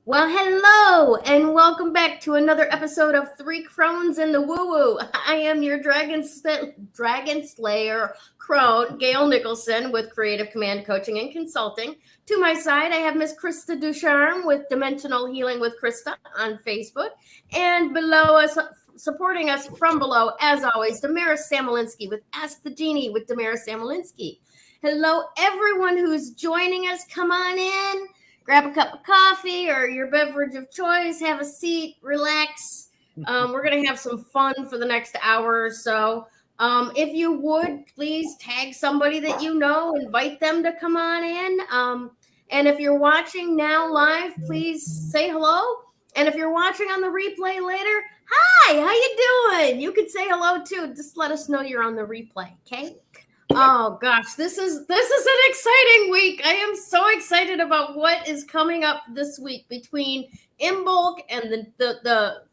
Well, hello, and welcome back to another episode of Three Crones in the Woo Woo. I am your Dragon Slayer crone, Gayle Nicholson, with Creative Command Coaching and Consulting. To my side, I have Miss Krista Ducharme with Dimensional Healing with Krista on Facebook. And below us, supporting us from below, as always, Damaris Samolinski with Ask the Genie with Damaris Samolinski. Hello, everyone who's joining us. Come on in. Grab a cup of coffee or your beverage of choice, have a seat, relax. We're going to have some fun for the next hour or so. If you would, please tag somebody that you know, invite them to come on in. And if you're watching now live, please say hello. And if you're watching on the replay later, hi, how you doing? You can say hello too. Just let us know you're on the replay, okay? Oh gosh, this is an exciting week. I am so excited about what is coming up this week between Imbolc and the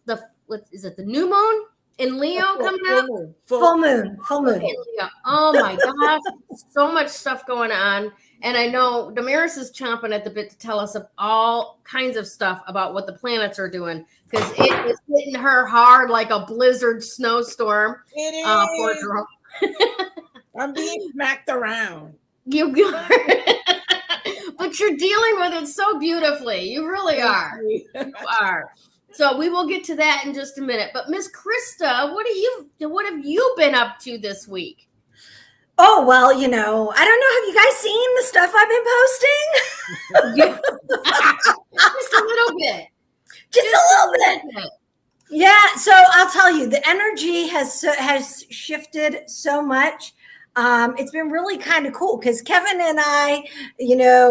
what is it? The new moon in Leo coming up? Full moon. Oh my gosh, so much stuff going on. And I know Damaris is chomping at the bit to tell us all kinds of stuff about what the planets are doing, because it is hitting her hard like a blizzard snowstorm. It is. I'm being smacked around. You are. But you're dealing with it so beautifully. You really are. You are. So we will get to that in just a minute. But Miss Krista, what have you been up to this week? Oh, well, I don't know. Have you guys seen the stuff I've been posting? Just a little bit. Just a little bit. Yeah. So I'll tell you, the energy has shifted so much. It's been really kind of cool because Kevin and I,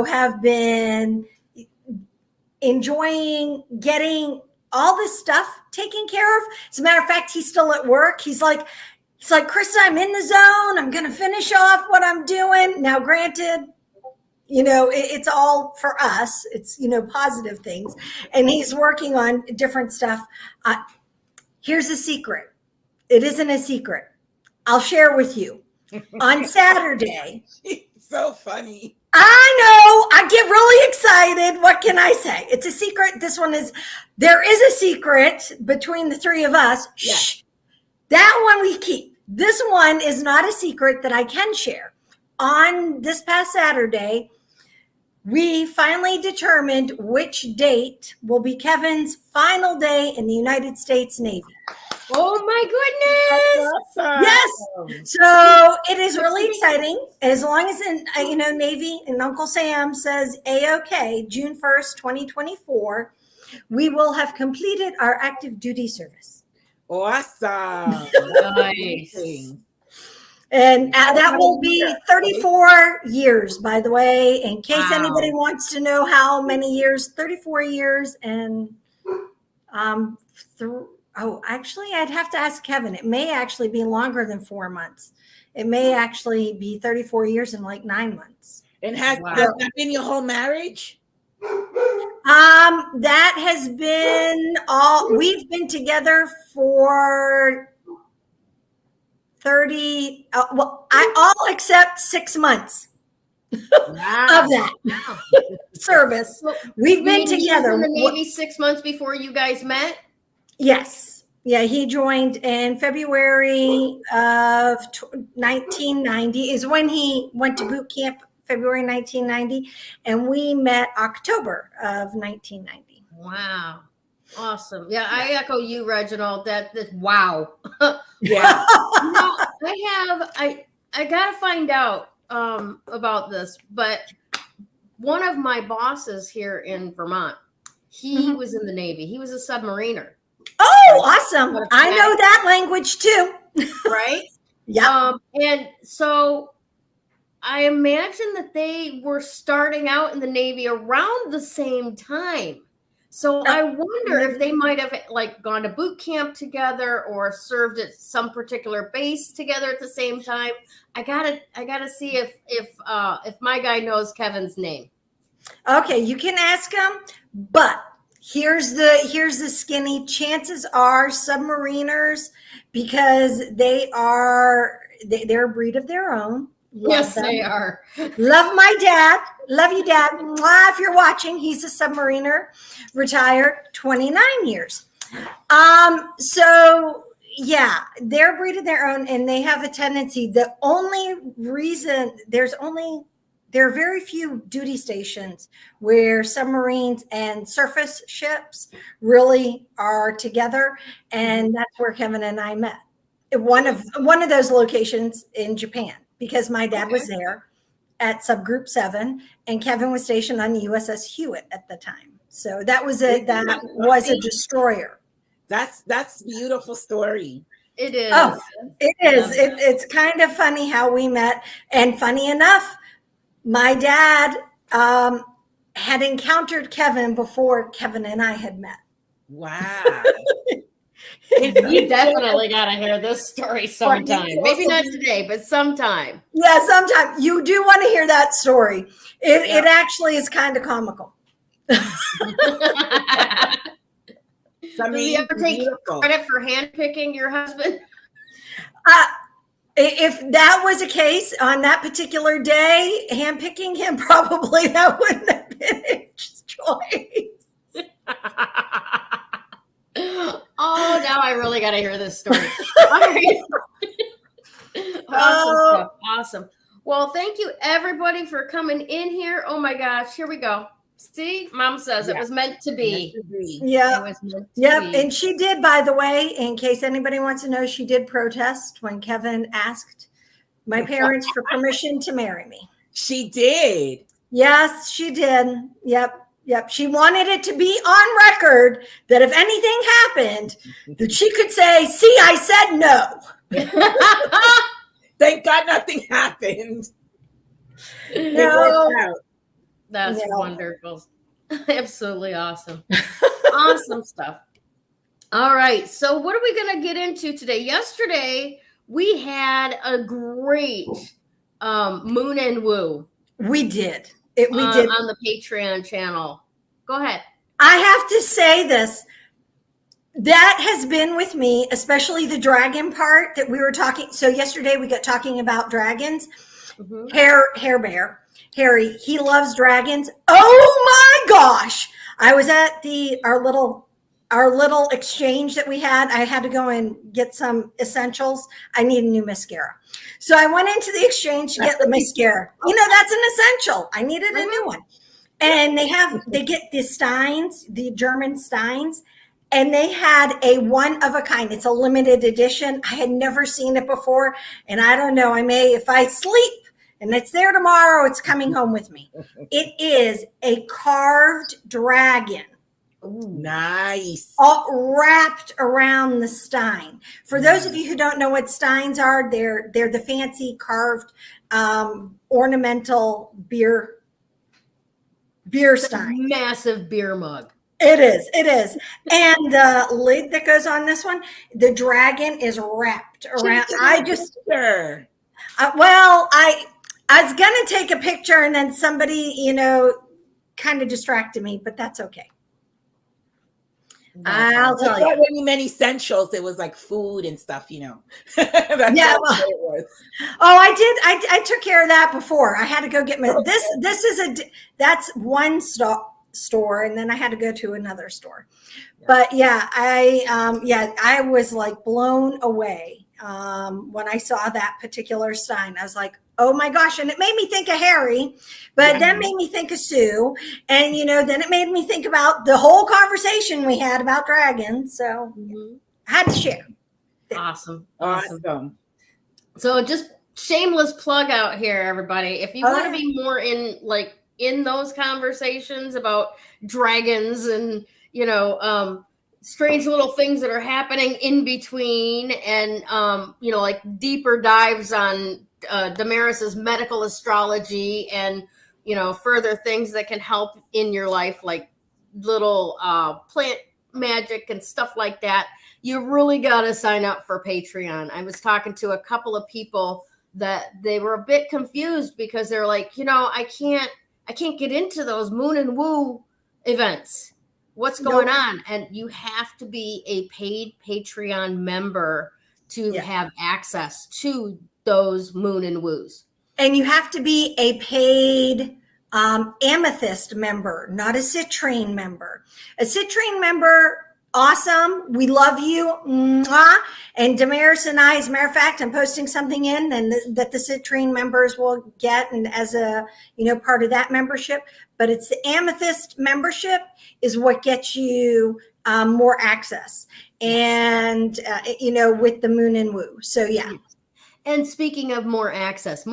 have been enjoying getting all this stuff taken care of. As a matter of fact, he's still at work. He's like, Krista, I'm in the zone. I'm going to finish off what I'm doing. Now, granted, it's all for us. It's, positive things. And he's working on different stuff. Here's a secret. It isn't a secret. I'll share with you. On Saturday. So funny. I know. I get really excited. What can I say? It's a secret. There is a secret between the three of us. Yeah. Shh. That one we keep. This one is not a secret that I can share. On this past Saturday, we finally determined which date will be Kevin's final day in the United States Navy. Oh my goodness! Yes. So it is really exciting. As long as Navy and Uncle Sam says A-OK, June 1st, 2024, we will have completed our active duty service. Awesome. Nice. And that will be 34 years, by the way, in case anybody wants to know how many years. 34 years and actually, I'd have to ask Kevin. It may actually be longer than 4 months. It may actually be 34 years and like 9 months. And has that been your whole marriage? That has been we've been together for 30, all except 6 months of that service. We've been together. In the Navy 6 months before you guys met? Yes. Yeah, he joined in February of 1990 is when he went to boot camp, February 1990, and we met October of 1990. Wow. Awesome. Yeah, I echo you, Reginald. That wow. Yeah. I got to find out about this, but one of my bosses here in Vermont, he was in the Navy. He was a submariner. Oh, awesome. I know that language too. Right? Yeah. And so I imagine that they were starting out in the Navy around the same time. So I wonder if they might have like gone to boot camp together or served at some particular base together at the same time. I gotta see if my guy knows Kevin's name. Okay, you can ask him, but here's the skinny. Chances are submariners, because they're a breed of their own. Yes, they are. Love my dad. Love you, Dad. Mwah, if you're watching, he's a submariner, retired, 29 years. So yeah, they're a breed of their own, and they have a tendency. The only reason there are very few duty stations where submarines and surface ships really are together, and that's where Kevin and I met. One of those locations in Japan, because my dad was there at subgroup 7 and Kevin was stationed on the USS Hewitt at the time. So that was a destroyer. That's a beautiful story. It is. Oh, it is. It's kind of funny how we met. And funny enough, my dad had encountered Kevin before Kevin and I had met. Wow. You definitely got to hear this story sometime. Maybe not today, but sometime. Yeah, sometime. You do want to hear that story. It actually is kind of comical. Does he ever take credit for handpicking your husband? If that was a case on that particular day, handpicking him, probably that wouldn't have been his choice. Oh, now I really got to hear this story. All right. Awesome stuff. Awesome. Well, thank you everybody for coming in here. Oh my gosh, here we go. See, Mom says it was meant to be. Yeah. It was meant to be. And she did, by the way, in case anybody wants to know, she did protest when Kevin asked my parents for permission to marry me. She did. Yes, she did. Yep. She wanted it to be on record that if anything happened, that she could say, see, I said no. Thank God nothing happened. No. That's wonderful. Absolutely awesome. Awesome stuff. All right. So what are we going to get into today? Yesterday, we had a great Moon and Woo. We did. We did on the Patreon channel. Go ahead. I have to say this. That has been with me, especially the dragon part that we were talking. So yesterday we got talking about dragons. Mm-hmm. Hair Bear, Harry, he loves dragons. Oh my gosh. I was at our little exchange that we had. I had to go and get some essentials. I need a new mascara. So I went into the exchange to get the mascara. You know, that's an essential. I needed a new one. And they get the Steins, the German Steins, and they had a one of a kind. It's a limited edition. I had never seen it before. And I don't know, if I sleep and it's there tomorrow, it's coming home with me. It is a carved dragon. Ooh, nice. All wrapped around the stein. For those of you who don't know what steins are, they're the fancy carved ornamental beer stein. Massive beer mug. It is. And the lid that goes on this one, the dragon is wrapped around. I was going to take a picture and then somebody, kind of distracted me, but that's okay. I'll tell you. Not many essentials. It was like food and stuff, That's yeah. Well, it was. Oh, I did. I took care of that before. I had to go get my that's one store, and then I had to go to another store. Yeah. But yeah, I was like blown away when I saw that particular stein. I was like, oh my gosh. And it made me think of Harry, but then made me think of Sue. And, then it made me think about the whole conversation we had about dragons. So I had to share. Awesome. So just shameless plug out here, everybody. If you want to be more in those conversations about dragons and, strange little things that are happening in between and, deeper dives on Damaris's medical astrology and, further things that can help in your life, like little plant magic and stuff like that, you really got to sign up for Patreon. I was talking to a couple of people that they were a bit confused because they're like, I can't get into those moon and woo events. What's going on? And you have to be a paid Patreon member to have access to those moon and woos. And you have to be a paid amethyst member, not a citrine member. A citrine member, awesome. We love you. Mwah. And Damaris and I, as a matter of fact, I'm posting something in and that the citrine members will get, and as a part of that membership. But it's the amethyst membership is what gets you more access, and with the moon and woo. So yeah. And speaking of more access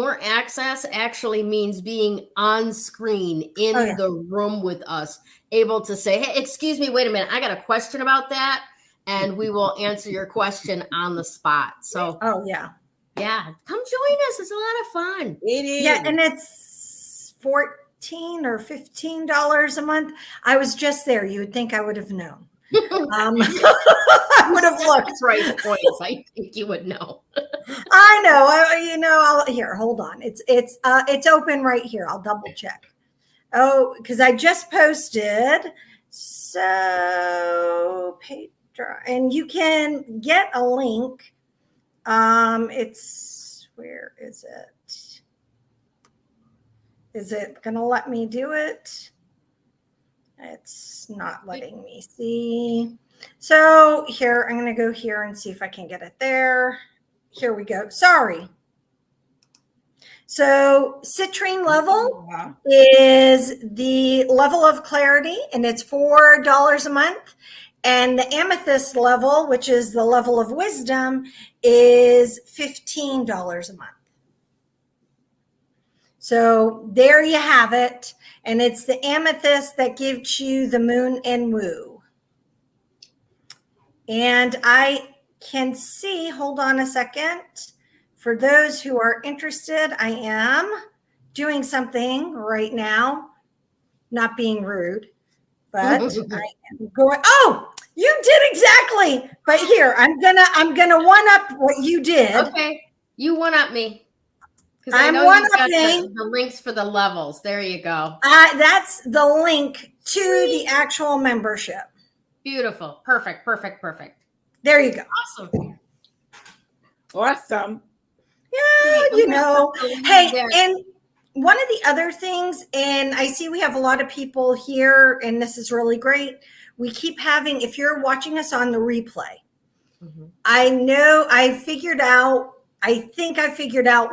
actually means being on screen in the room with us, able to say, hey, excuse me, wait a minute, I got a question about that. And we will answer your question on the spot. So, come join us. It's a lot of fun. It is. Yeah, and it's $14 or $15 a month. I was just there. You would think I would have known. I would have looked. Price points. I think you would know. I know. Here, hold on. It's open right here. I'll double check. Oh, because I just posted. So, and you can get a link. It's, where is it? Is it going to let me do it? It's not letting me see. So here, I'm going to go here and see if I can get it there. Here we go. Sorry. So citrine level is the level of clarity, and it's $4 a month. And the amethyst level, which is the level of wisdom, is $15 a month. So there you have it. And it's the amethyst that gives you the moon and woo. And I can see, hold on a second. For those who are interested, I am doing something right now, not being rude, but I am going, oh, you did exactly. But here, I'm gonna one up what you did. Okay, you one up me. I'm one-upping the links for the levels. There you go. That's the link to the actual membership. Beautiful. Perfect. There you go. Awesome. Yeah, Hey, and one of the other things, and I see we have a lot of people here, and this is really great. We keep having, if you're watching us on the replay, I figured out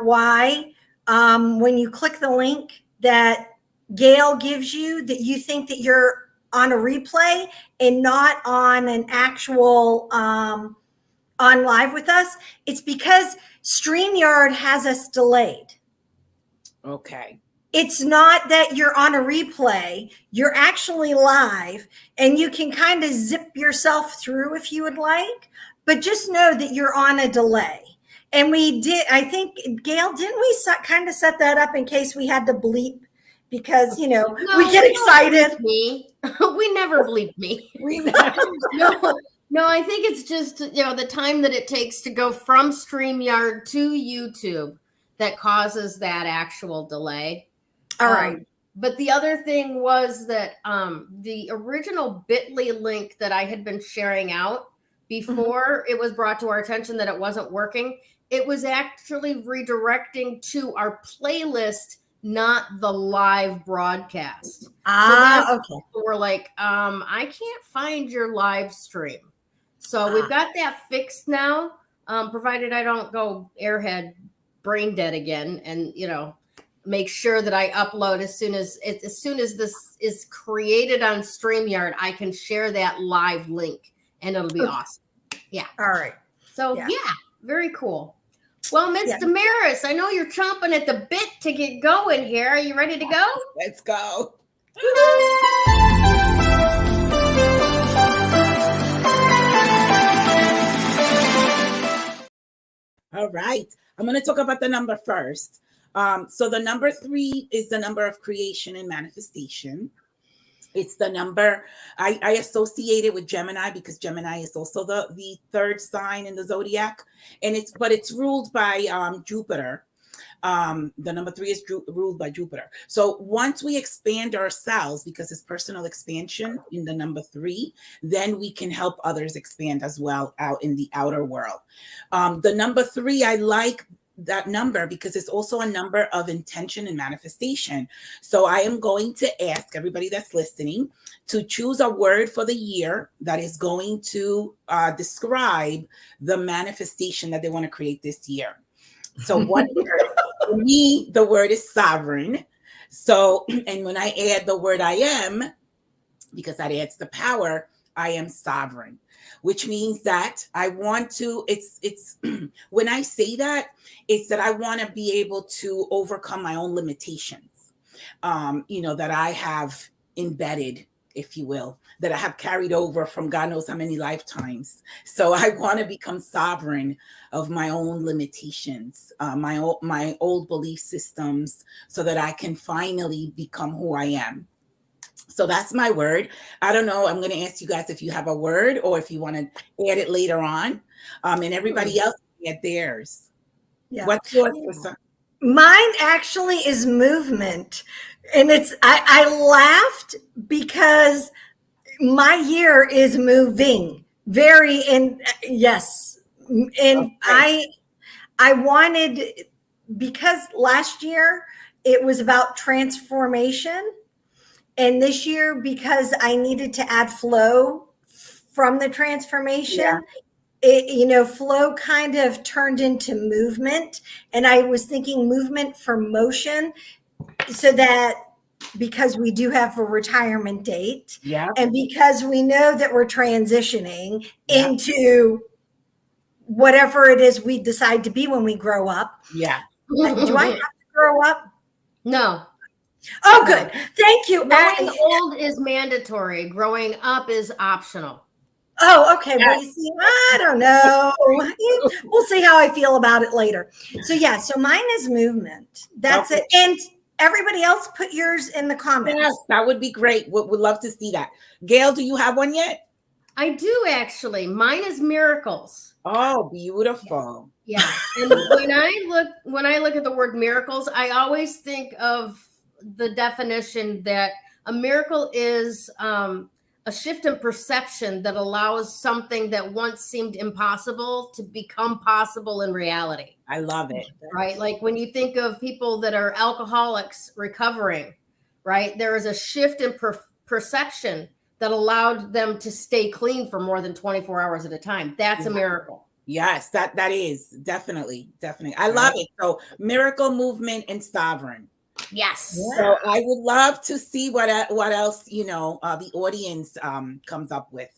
why when you click the link that Gayle gives you, that you think that you're on a replay and not on an actual on live with us. It's because StreamYard has us delayed. Okay. It's not that you're on a replay, you're actually live, and you can kind of zip yourself through if you would like, but just know that you're on a delay. And we did, I think, Gayle, didn't we kind of set that up in case we had to bleep? Because, we get excited. We never bleep me. No, I think it's just, the time that it takes to go from StreamYard to YouTube that causes that actual delay. All right. But the other thing was that the original bit.ly link that I had been sharing out before it was brought to our attention that it wasn't working, it was actually redirecting to our playlist, not the live broadcast. Okay. We're like, I can't find your live stream. So we've got that fixed now, provided I don't go airhead brain dead again and, make sure that I upload as soon as this is created on StreamYard, I can share that live link and it'll be awesome. Yeah. All right. So yeah very cool. Well, Miss Damaris, I know you're chomping at the bit to get going here. Are you ready to go? Let's go. All right. I'm going to talk about the number first. So the number 3 is the number of creation and manifestation. It's the number I associate it with Gemini because Gemini is also the third sign in the zodiac, and it's ruled by Jupiter. The number 3 is ruled by Jupiter. So once we expand ourselves, because it's personal expansion in the number 3, then we can help others expand as well out in the outer world. The number 3, I like that number because it's also a number of intention and manifestation. So I am going to ask everybody that's listening to choose a word for the year that is going to describe the manifestation that they want to create this year. So one word, for me, the word is sovereign. So, and when I add the word I am, because that adds the power, I am sovereign, which means that I want to, it's when I say that, it's that I want to be able to overcome my own limitations, that I have embedded, if you will, that I have carried over from God knows how many lifetimes. So I want to become sovereign of my own limitations, my old belief systems, so that I can finally become who I am. So that's my word. I don't know. I'm going to ask you guys if you have a word or if you want to add it later on. And everybody else can add theirs. Yeah. What's yours, Krista? Mine actually is movement. And I laughed because my year is moving yes. And okay. I wanted, because last year it was about transformation. And this year, because I needed to add flow from the transformation, flow kind of turned into movement. And I was thinking movement for motion, so that because we do have a retirement date, and because we know that we're transitioning into whatever it is we decide to be when we grow up. Yeah. Do I have to grow up? No. Oh, good. Thank you. Growing old is mandatory. Growing up is optional. Oh, okay. Well, you see, I don't know. We'll see how I feel about it later. So mine is movement. That's it. And everybody else, put yours in the comments. Yes, that would be great. Would love to see that. Gayle, do you have one yet? I do, actually. Mine is miracles. Oh, beautiful. Yeah. And when I look at the word miracles, I always think of the definition that a miracle is a shift in perception that allows something that once seemed impossible to become possible in reality. I love it. Right? Like when you think of people that are alcoholics recovering, right? There is a shift in perception that allowed them to stay clean for more than 24 hours at a time. That's a miracle. Yes, that is definitely. I love it. So miracle, movement, and sovereign. Yes. So I would love to see what else, the audience comes up with.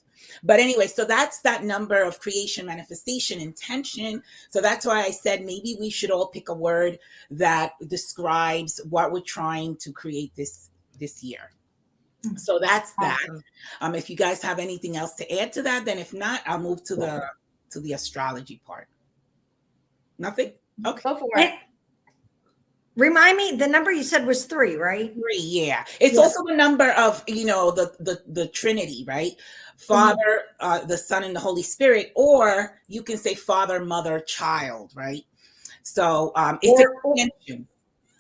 But anyway, so that's that number of creation, manifestation, intention. So that's why I said maybe we should all pick a word that describes what we're trying to create this year. So that's awesome. That. If you guys have anything else to add to that, then if not, I'll move to the astrology part. Nothing? Okay. Go for it. Remind me, the number you said was 3, right? 3, yeah. It's also the number of, the Trinity, right? Father, the Son, and the Holy Spirit, or you can say Father, Mother, Child, right? So it's extension.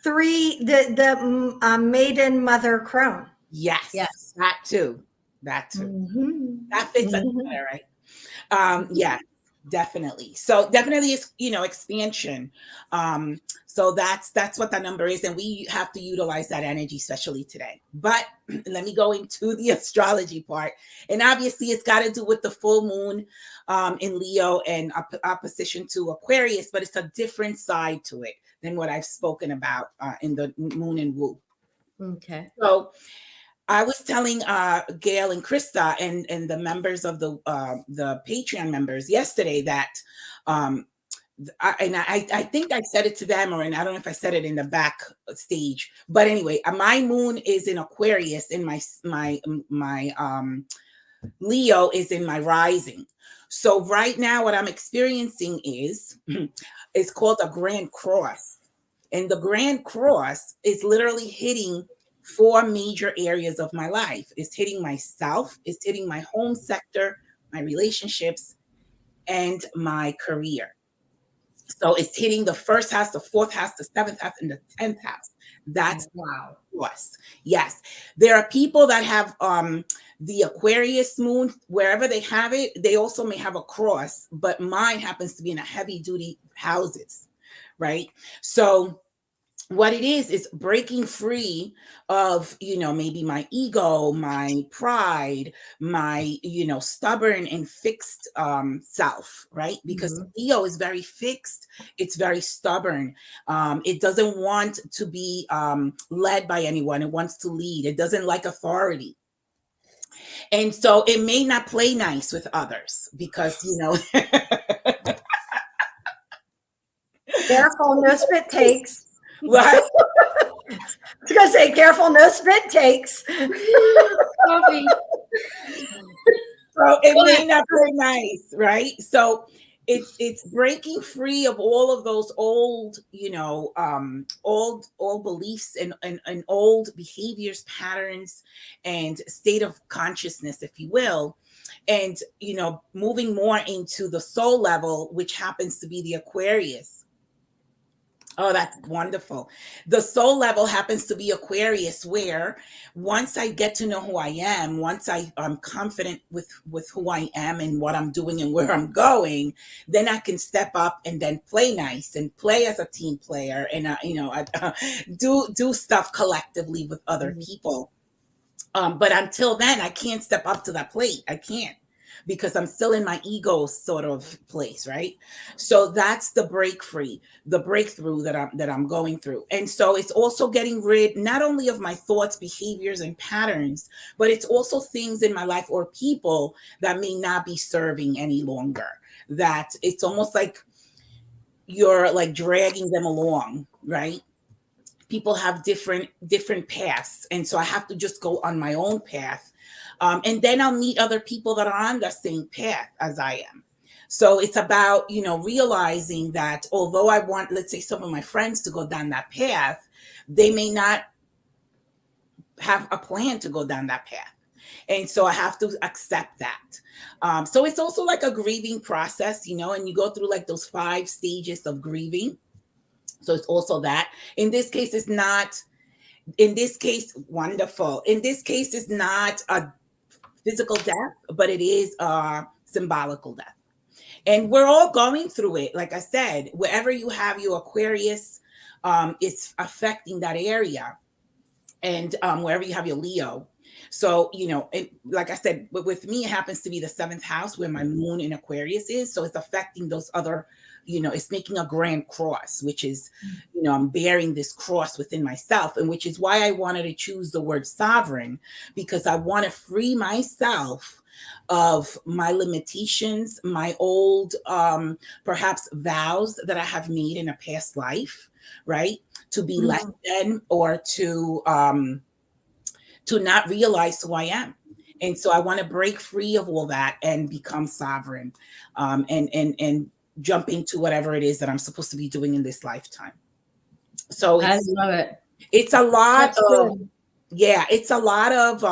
3, the maiden mother crone. Yes, that too. Mm-hmm. That fits us better, right? Yeah. Definitely. So definitely it's, expansion. So that's what that number is. And we have to utilize that energy, especially today. But let me go into the astrology part. And obviously it's got to do with the full moon in Leo and opposition to Aquarius, but it's a different side to it than what I've spoken about in the moon and Wu. Okay. So I was telling Gayle and Krista and the members of the Patreon members yesterday that I think I said it to them, and I don't know if I said it in the back stage, but anyway, my moon is in Aquarius in my Leo is in my rising. So right now what I'm experiencing is it's called a Grand Cross. And the Grand Cross is literally hitting four major areas of my life. It's hitting myself, it's hitting my home sector, my relationships, and my career. So it's hitting the first house, the fourth house, the seventh house, and the 10th house. That's Wow. us. Yes. There are people that have the Aquarius moon, wherever they have it, they also may have a cross, but mine happens to be in a heavy duty houses, right? So what it is breaking free of, maybe my ego, my pride, my, stubborn and fixed self, right? Because Leo is very fixed, it's very stubborn. It doesn't want to be led by anyone, it wants to lead, it doesn't like authority. And so it may not play nice with others because, Careful, no spit takes. what? I was gonna say, careful, no spit takes. Coffee. So it may not play nice, right? So it's breaking free of all of those old, old beliefs and old behaviors, patterns, and state of consciousness, if you will, and moving more into the soul level, which happens to be the Aquarius. Oh, that's wonderful. The soul level happens to be Aquarius, where once I get to know who I am, once I'm confident with who I am and what I'm doing and where I'm going, then I can step up and then play nice and play as a team player and do stuff collectively with other people. But until then, I can't step up to that plate. I can't, because I'm still in my ego sort of place, right? So that's the breakthrough that I'm going through. And so it's also getting rid not only of my thoughts, behaviors, and patterns, but it's also things in my life or people that may not be serving any longer. That it's almost like you're like dragging them along, right? People have different paths, and so I have to just go on my own path. And then I'll meet other people that are on the same path as I am. So it's about, realizing that although I want, let's say, some of my friends to go down that path, they may not have a plan to go down that path. And so I have to accept that. So it's also like a grieving process, and you go through like those 5 stages of grieving. So it's also that. In this case, wonderful. In this case, it's not a physical death, but it is a symbolical death. And we're all going through it. Like I said, wherever you have your Aquarius, it's affecting that area. And wherever you have your Leo. So, like I said, with me, it happens to be the 7th house where my moon in Aquarius is. So it's affecting those other, it's making a grand cross, which is, I'm bearing this cross within myself, and which is why I wanted to choose the word sovereign, because I want to free myself of my limitations, my old, perhaps vows that I have made in a past life, right? To be less than, or to not realize who I am. And so I want to break free of all that and become sovereign, and jump into whatever it is that I'm supposed to be doing in this lifetime. So I love it. It's a lot That's of, good. yeah, it's a lot of,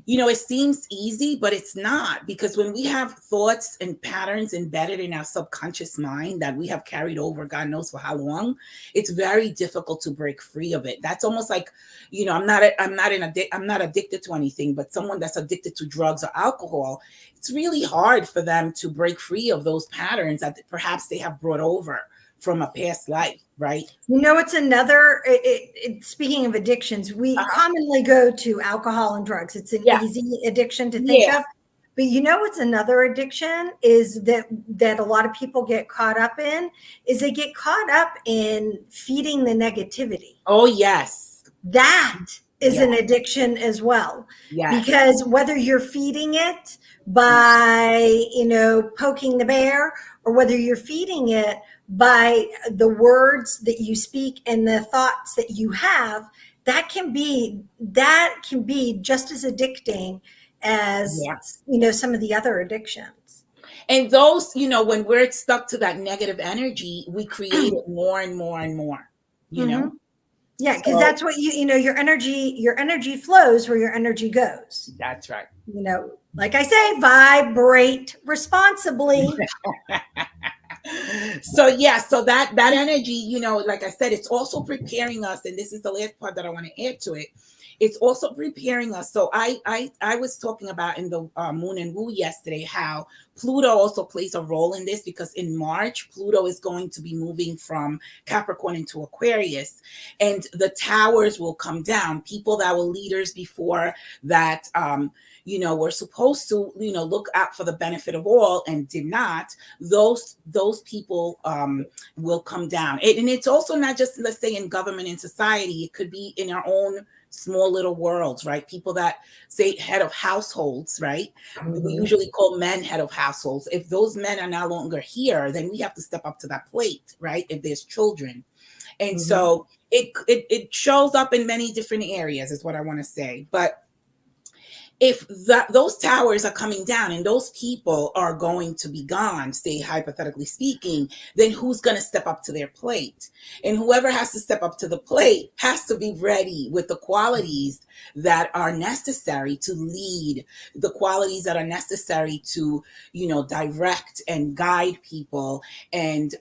it seems easy, but it's not, because when we have thoughts and patterns embedded in our subconscious mind that we have carried over, God knows for how long, it's very difficult to break free of it. That's almost like, I'm not addicted to anything, but someone that's addicted to drugs or alcohol, it's really hard for them to break free of those patterns that perhaps they have brought over from a past life, right? It's another, speaking of addictions, we commonly go to alcohol and drugs. It's an easy addiction to think of. But what's another addiction is that a lot of people get caught up in, is they get caught up in feeding the negativity. Oh, yes. That is an addiction as well. Yes. Because whether you're feeding it by, poking the bear, or whether you're feeding it by the words that you speak and the thoughts that you have, that can be just as addicting as, some of the other addictions. And those, when we're stuck to that negative energy, we create it more and more and more, know? Yeah, because that's what your energy flows where your energy goes. That's right. Like I say, vibrate responsibly. So that energy, like I said, it's also preparing us, and this is the last part that I want to add to it. It's also preparing us. So I was talking about in the Moon and Woo yesterday how Pluto also plays a role in this, because in March, Pluto is going to be moving from Capricorn into Aquarius, and the towers will come down. People that were leaders before that, were supposed to, look out for the benefit of all and did not, those people will come down. And it's also not just, let's say, in government and society. It could be in our own small little worlds, right? People that say head of households, right? We usually call men head of households. If those men are no longer here, then we have to step up to that plate, right? If there's children. And so it shows up in many different areas is what I want to say. But if those towers are coming down and those people are going to be gone, say hypothetically speaking, then who's going to step up to their plate? And whoever has to step up to the plate has to be ready with the qualities that are necessary to lead, the qualities that are necessary to, direct and guide people, and,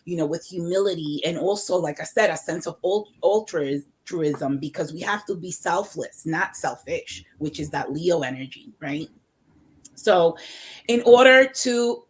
with humility, and also, like I said, a sense of altruism, because we have to be selfless, not selfish, which is that Leo energy, right? So in order to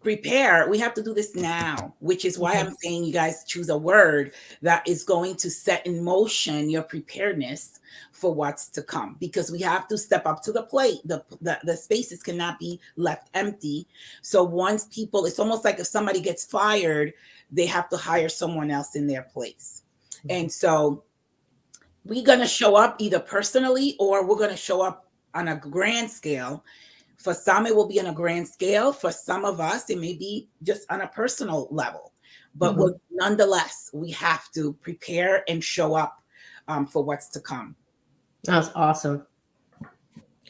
prepare, we have to do this now, which is why I'm saying you guys choose a word that is going to set in motion your preparedness for what's to come, because we have to step up to the plate. The spaces cannot be left empty. So once people, it's almost like if somebody gets fired, they have to hire someone else in their place. And so we're going to show up either personally or we're going to show up on a grand scale. For some, it will be on a grand scale. For some of us, it may be just on a personal level. But nonetheless, we have to prepare and show up for what's to come. That's awesome.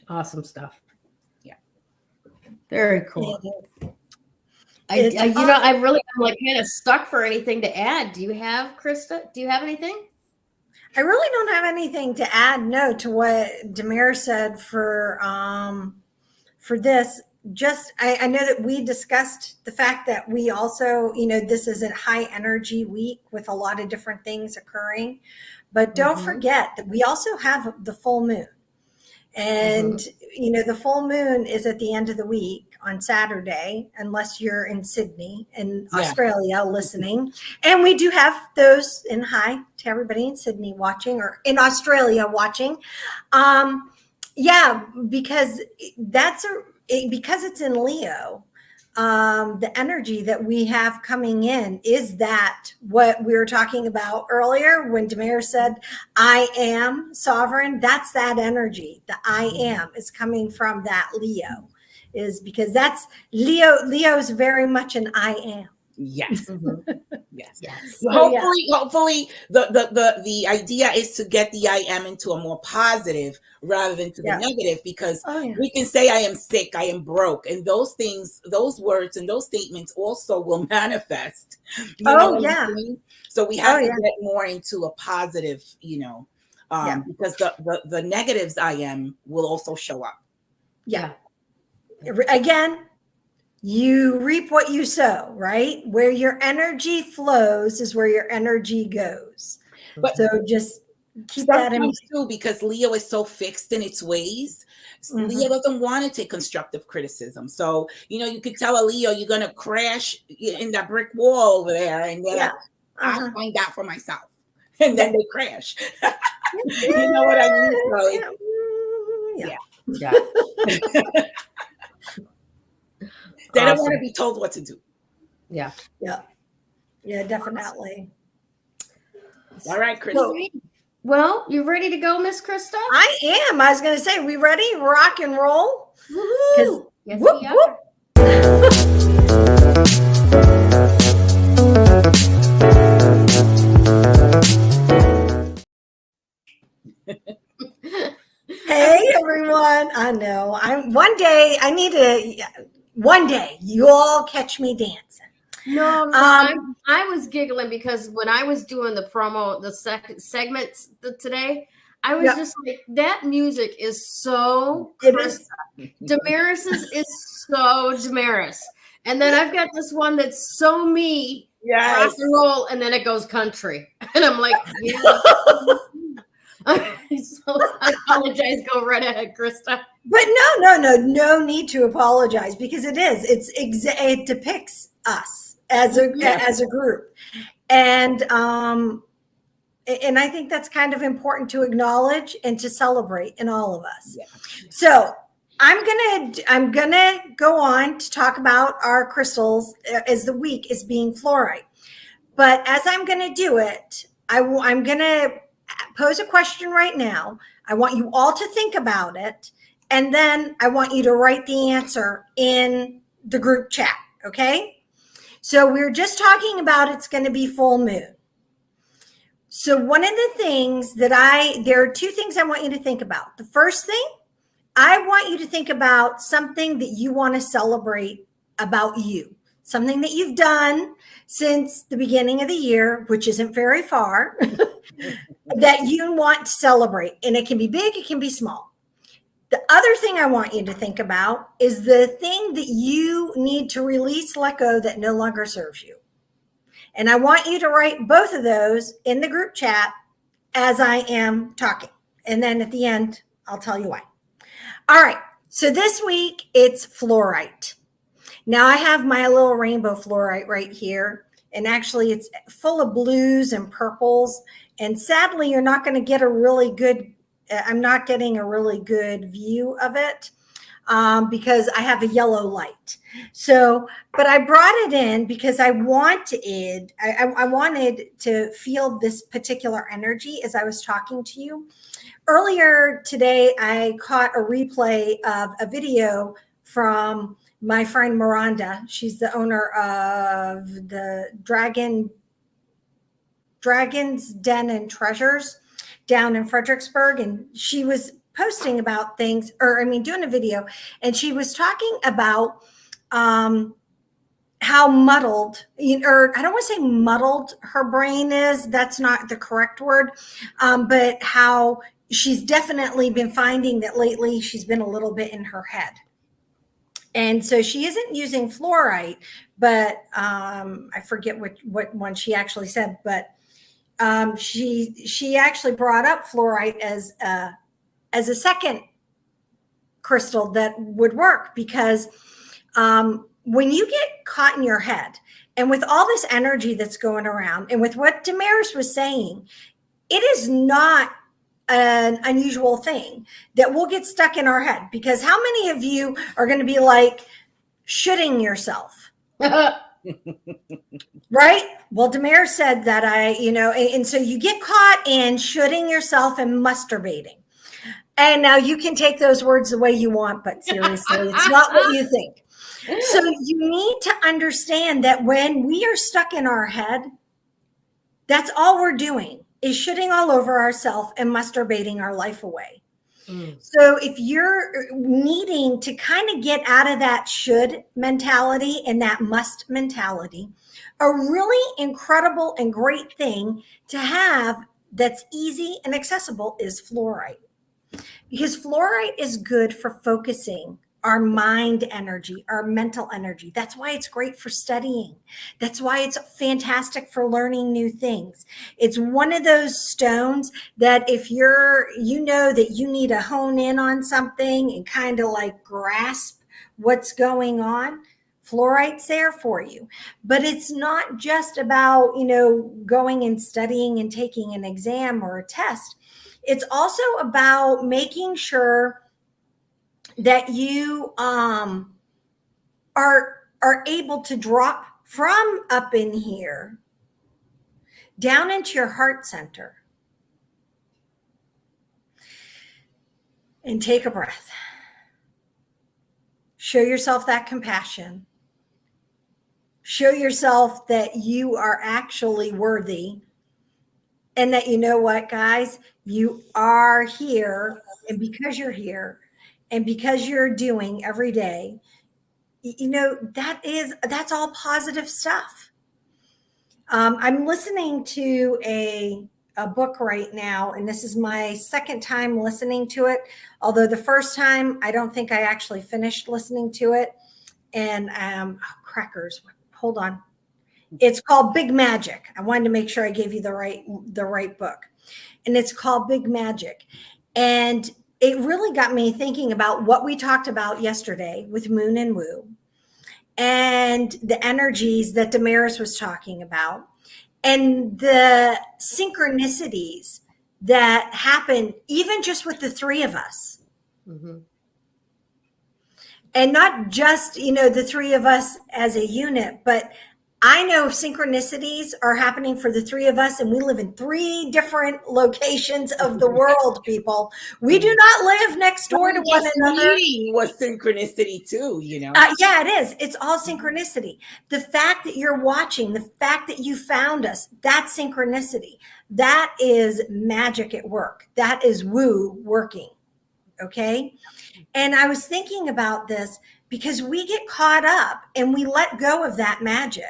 Awesome stuff. Yeah. Very cool. I'm like kind of stuck for anything to add. Do you have, Krista? Do you have anything? I really don't have anything to add, no, to what Damaris said for this. Just, I know that we discussed the fact that we also, this is a high energy week with a lot of different things occurring, but don't forget that we also have the full moon. And, the full moon is at the end of the week on Saturday, unless you're in Sydney in Australia listening. And we do have those in hi to everybody in Sydney watching or in Australia watching. Because because it's in Leo, the energy that we have coming in is that what we were talking about earlier when Damaris said, I am sovereign. That's that energy. The I am is coming from that Leo, is because that's Leo's very much an I am. Yes. Yes. Yes. Hopefully the idea is to get the I am into a more positive rather than to the negative, because we can say I am sick, I am broke, and those things, those words and those statements also will manifest. So we have to get more into a positive, because the negatives I am will also show up. Yeah. Again, you reap what you sow, right? Where your energy flows is where your energy goes. But so just keep that in mind too, because Leo is so fixed in its ways. Leo doesn't want to take constructive criticism. So, you could tell a Leo, you're going to crash in that brick wall over there, and then I'll find out for myself. And then they crash. You know what I mean? So they don't want to be told what to do. Yeah, definitely. All right, Krista. Well, you ready to go, Miss Krista? I am. I was going to say, we ready? Rock and roll? Woo-hoo. Yes, we are. Hey. Hey, everyone. I know. One day you all catch me dancing. No, I was giggling because when I was doing the promo, the segments today, I was just like, that music is so Krista. Damaris's is so Damaris. And then I've got this one that's so me, rock and roll, and then it goes country. And I'm like, yeah. So I apologize. Go right ahead, Krista. But no need to apologize, because it depicts us as a group. And I think that's kind of important to acknowledge and to celebrate in all of us. Yeah. So I'm gonna go on to talk about our crystals as the week is being fluorite. But as I'm gonna do it, I'm gonna pose a question right now. I want you all to think about it, and then I want you to write the answer in the group chat. Okay? So we're just talking about it's going to be full moon. So one of the things there are two things I want you to think about. The first thing, I want you to think about something that you want to celebrate about you, something that you've done since the beginning of the year, which isn't very far, that you want to celebrate. And it can be big, it can be small. The other thing I want you to think about is the thing that you need to release, let go, that no longer serves you. And I want you to write both of those in the group chat as I am talking. And then at the end, I'll tell you why. All right. So this week it's fluorite. Now I have my little rainbow fluorite right here. And actually it's full of blues and purples. And sadly, you're not going to get I'm not getting a really good view of it because I have a yellow light. So, but I brought it in because I wanted to feel this particular energy as I was talking to you. Earlier today, I caught a replay of a video from my friend Miranda. She's the owner of the Dragon's Den and Treasures down in Fredericksburg. And she was posting about things, doing a video, and she was talking about how muddled, or I don't want to say muddled her brain is. That's not the correct word. But how she's definitely been finding that lately she's been a little bit in her head. And so she isn't using fluorite, but I forget what one she actually said, but she actually brought up fluorite as a second crystal that would work, because when you get caught in your head, and with all this energy that's going around, and with what Damaris was saying, it is not an unusual thing that we'll get stuck in our head. Because how many of you are going to be like shitting yourself? Right? Well, Damaris said that and so you get caught in shitting yourself and masturbating. And now you can take those words the way you want, but seriously, it's not what you think. So you need to understand that when we are stuck in our head, that's all we're doing is shitting all over ourselves and masturbating our life away. So if you're needing to kind of get out of that should mentality and that must mentality, a really incredible and great thing to have that's easy and accessible is fluorite. Because fluorite is good for focusing our mind energy, our mental energy. That's why it's great for studying. That's why it's fantastic for learning new things. It's one of those stones that if you know that you need to hone in on something and kind of like grasp what's going on, fluorite's there for you. But it's not just about, going and studying and taking an exam or a test. It's also about making sure that you are able to drop from up in here down into your heart center and take a breath. Show yourself that compassion. Show yourself that you are actually worthy And that, you know what, guys, you are here. And because you're here and because you're doing every day, you know, that's all positive stuff. I'm listening to a book right now, and this is my second time listening to it. Although the first time, I don't think I actually finished listening to it. And crackers, hold on. It's called Big Magic. I wanted to make sure I gave you the right book. And it's called Big Magic. And it really got me thinking about what we talked about yesterday with Moon and Woo, and the energies that Damaris was talking about, and the synchronicities that happen even just with the three of us. Mm-hmm. And not just, you know, the three of us as a unit, but I know synchronicities are happening for the three of us, and we live in 3 different locations of the world, people. We do not live next door to one another. Meeting was synchronicity too, you know. Yeah, it is. It's all synchronicity. The fact that you're watching, the fact that you found us, that's synchronicity. That is magic at work. That is woo working. Okay. And I was thinking about this because we get caught up and we let go of that magic.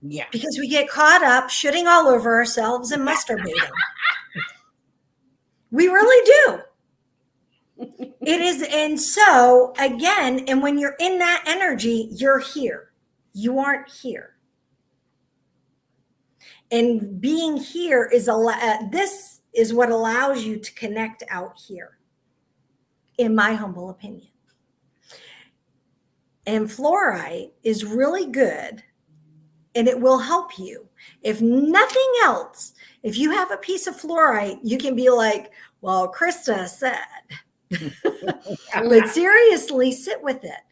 Yeah. Because we get caught up shitting all over ourselves and masturbating. We really do. It is. And so again, and when you're in that energy, you're here. You aren't here. And being here is this is what allows you to connect out here, in my humble opinion. And Flourite is really good, and it will help you. If nothing else, if you have a piece of Flourite, you can be like, well, Krista said. But seriously, sit with it.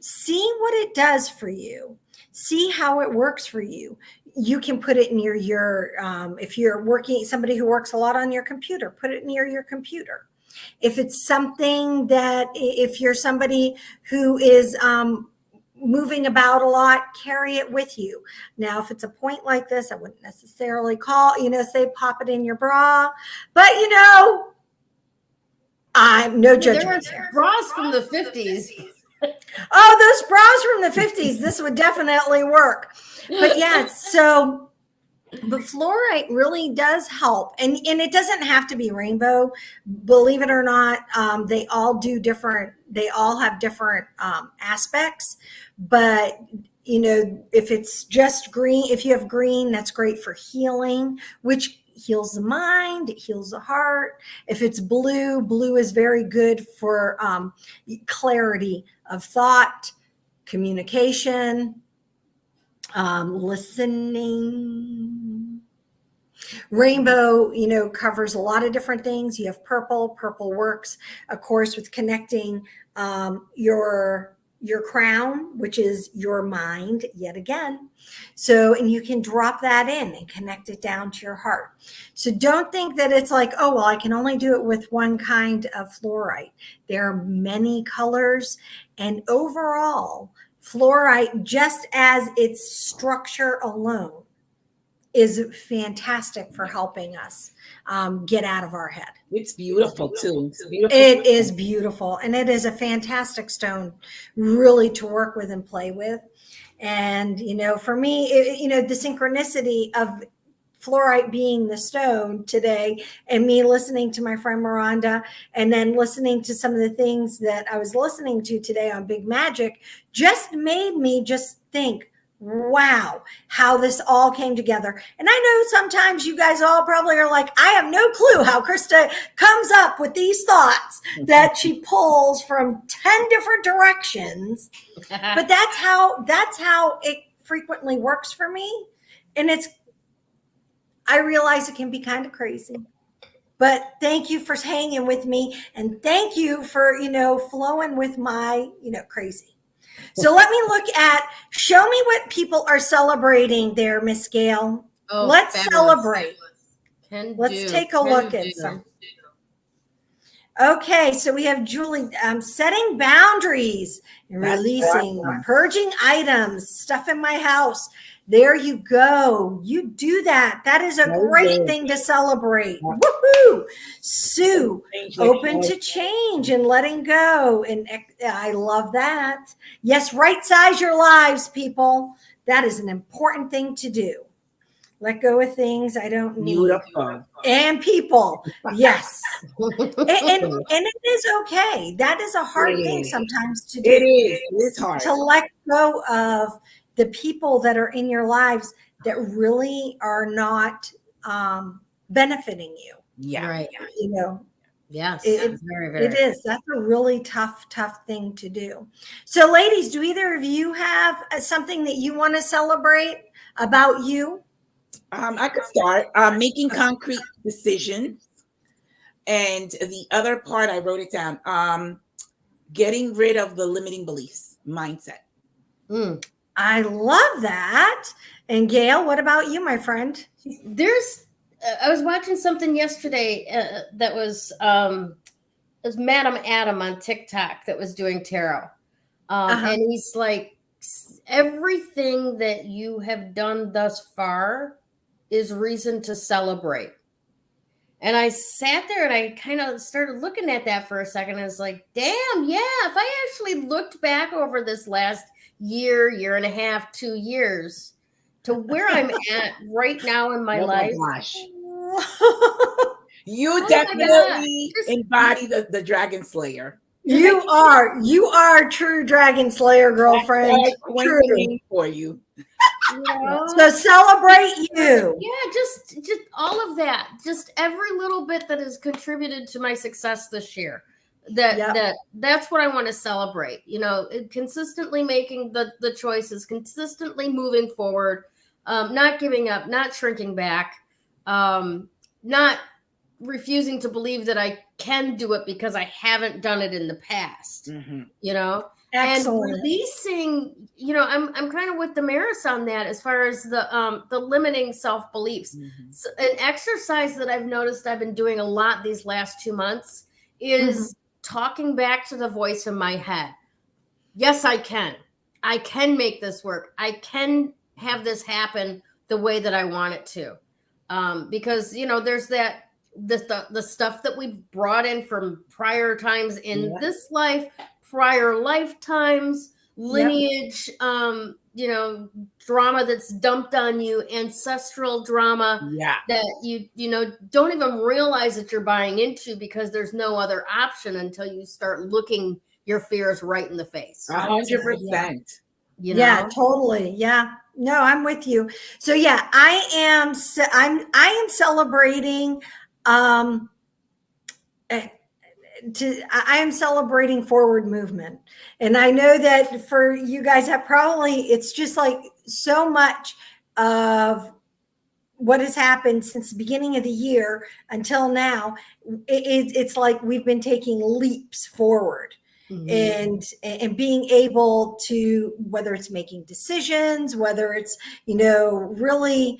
See what it does for you. See how it works for you. You can put it near your, if you're working, somebody who works a lot on your computer, put it near your computer. If it's something that, if you're somebody who is moving about a lot, carry it with you. Now, if it's a point like this, I wouldn't necessarily say pop it in your bra, but I'm no judgment. There were bras from the 50s. Oh, those bras from the 50s, this would definitely work. But yeah, but Flourite really does help. And it doesn't have to be rainbow. Believe it or not, they all have different aspects. But, if it's just green, if you have green, that's great for healing, which heals the mind, it heals the heart. If it's blue is very good for clarity of thought, communication, listening. Rainbow, covers a lot of different things. You have purple. Purple works, of course, with connecting your crown, which is your mind, yet again. So, and you can drop that in and connect it down to your heart. So don't think that it's like, oh, well, I can only do it with one kind of Flourite. There are many colors, and overall, Flourite, just as its structure alone, is fantastic for helping us get out of our head. It's beautiful too. It's beautiful. It is beautiful. And it is a fantastic stone really to work with and play with. And, for me, the synchronicity of Flourite being the stone today, and me listening to my friend Miranda, and then listening to some of the things that I was listening to today on Big Magic, just made me just think, wow, how this all came together. And I know sometimes you guys all probably are like, I have no clue how Krista comes up with these thoughts that she pulls from 10 different directions. But that's how it frequently works for me. And I realize it can be kind of crazy. But thank you for hanging with me. And thank you for, flowing with my, crazy. So let me show me what people are celebrating there, Miss Gayle. Oh, let's fabulous. Celebrate. Let's take a look at some. Okay, so we have Julie setting boundaries and releasing, purging items, stuff in my house. There you go. You do that. That is a Very great good. thing to celebrate. Yeah. Woohoo! Sue, Change open like to change and letting go. And I love that. Yes, right size your lives, people. That is an important thing to do. Let go of things I don't need. Beautiful. And people. Yes. and it is okay. That is a hard thing sometimes to do. It is. It's hard. To let go of the people that are in your lives that really are not benefiting you. Yeah. Right. You know, Yes. it very. is. That's a really tough thing to do. So, ladies, do either of you have something that you want to celebrate about you? I could start making concrete decisions. And the other part, I wrote it down, getting rid of the limiting beliefs mindset. I love that. And Gayle, what about you, my friend? I was watching something yesterday that was it was Madam Adam on TikTok that was doing tarot. And he's like, everything that you have done thus far is reason to celebrate. And I sat there and I kind of started looking at that for a second. I was like, damn, yeah, if I actually looked back over this last year and a half, 2 years to where I'm at right now in my life. My gosh. You definitely embody the Dragon Slayer. You are true Dragon Slayer, girlfriend. True name for you. So celebrate you. Yeah, just all of that. Just every little bit that has contributed to my success this year. That's what I want to celebrate. You know, consistently making the choices, consistently moving forward, not giving up, not shrinking back, not refusing to believe that I can do it because I haven't done it in the past. You know. Excellent. And releasing, you know, I'm kind of with Damaris on that as far as the limiting self-beliefs. So an exercise that I've noticed I've been doing a lot these last 2 months is talking back to the voice in my head. Yes, I can. I can make this work. I can have this happen the way that I want it to. Because, you know, there's the stuff that we've brought in from prior times in this life, prior lifetimes, lineage, you know, drama that's dumped on you, ancestral drama that you know don't even realize that you're buying into because there's no other option until you start looking your fears right in the face. 100%. You know? Yeah, totally. Yeah. No, I'm with you. So yeah, I am celebrating I am celebrating forward movement. And I know that for you guys, it's just like so much of what has happened since the beginning of the year until now. It's like we've been taking leaps forward. And being able to, whether it's making decisions, whether it's, you know, really,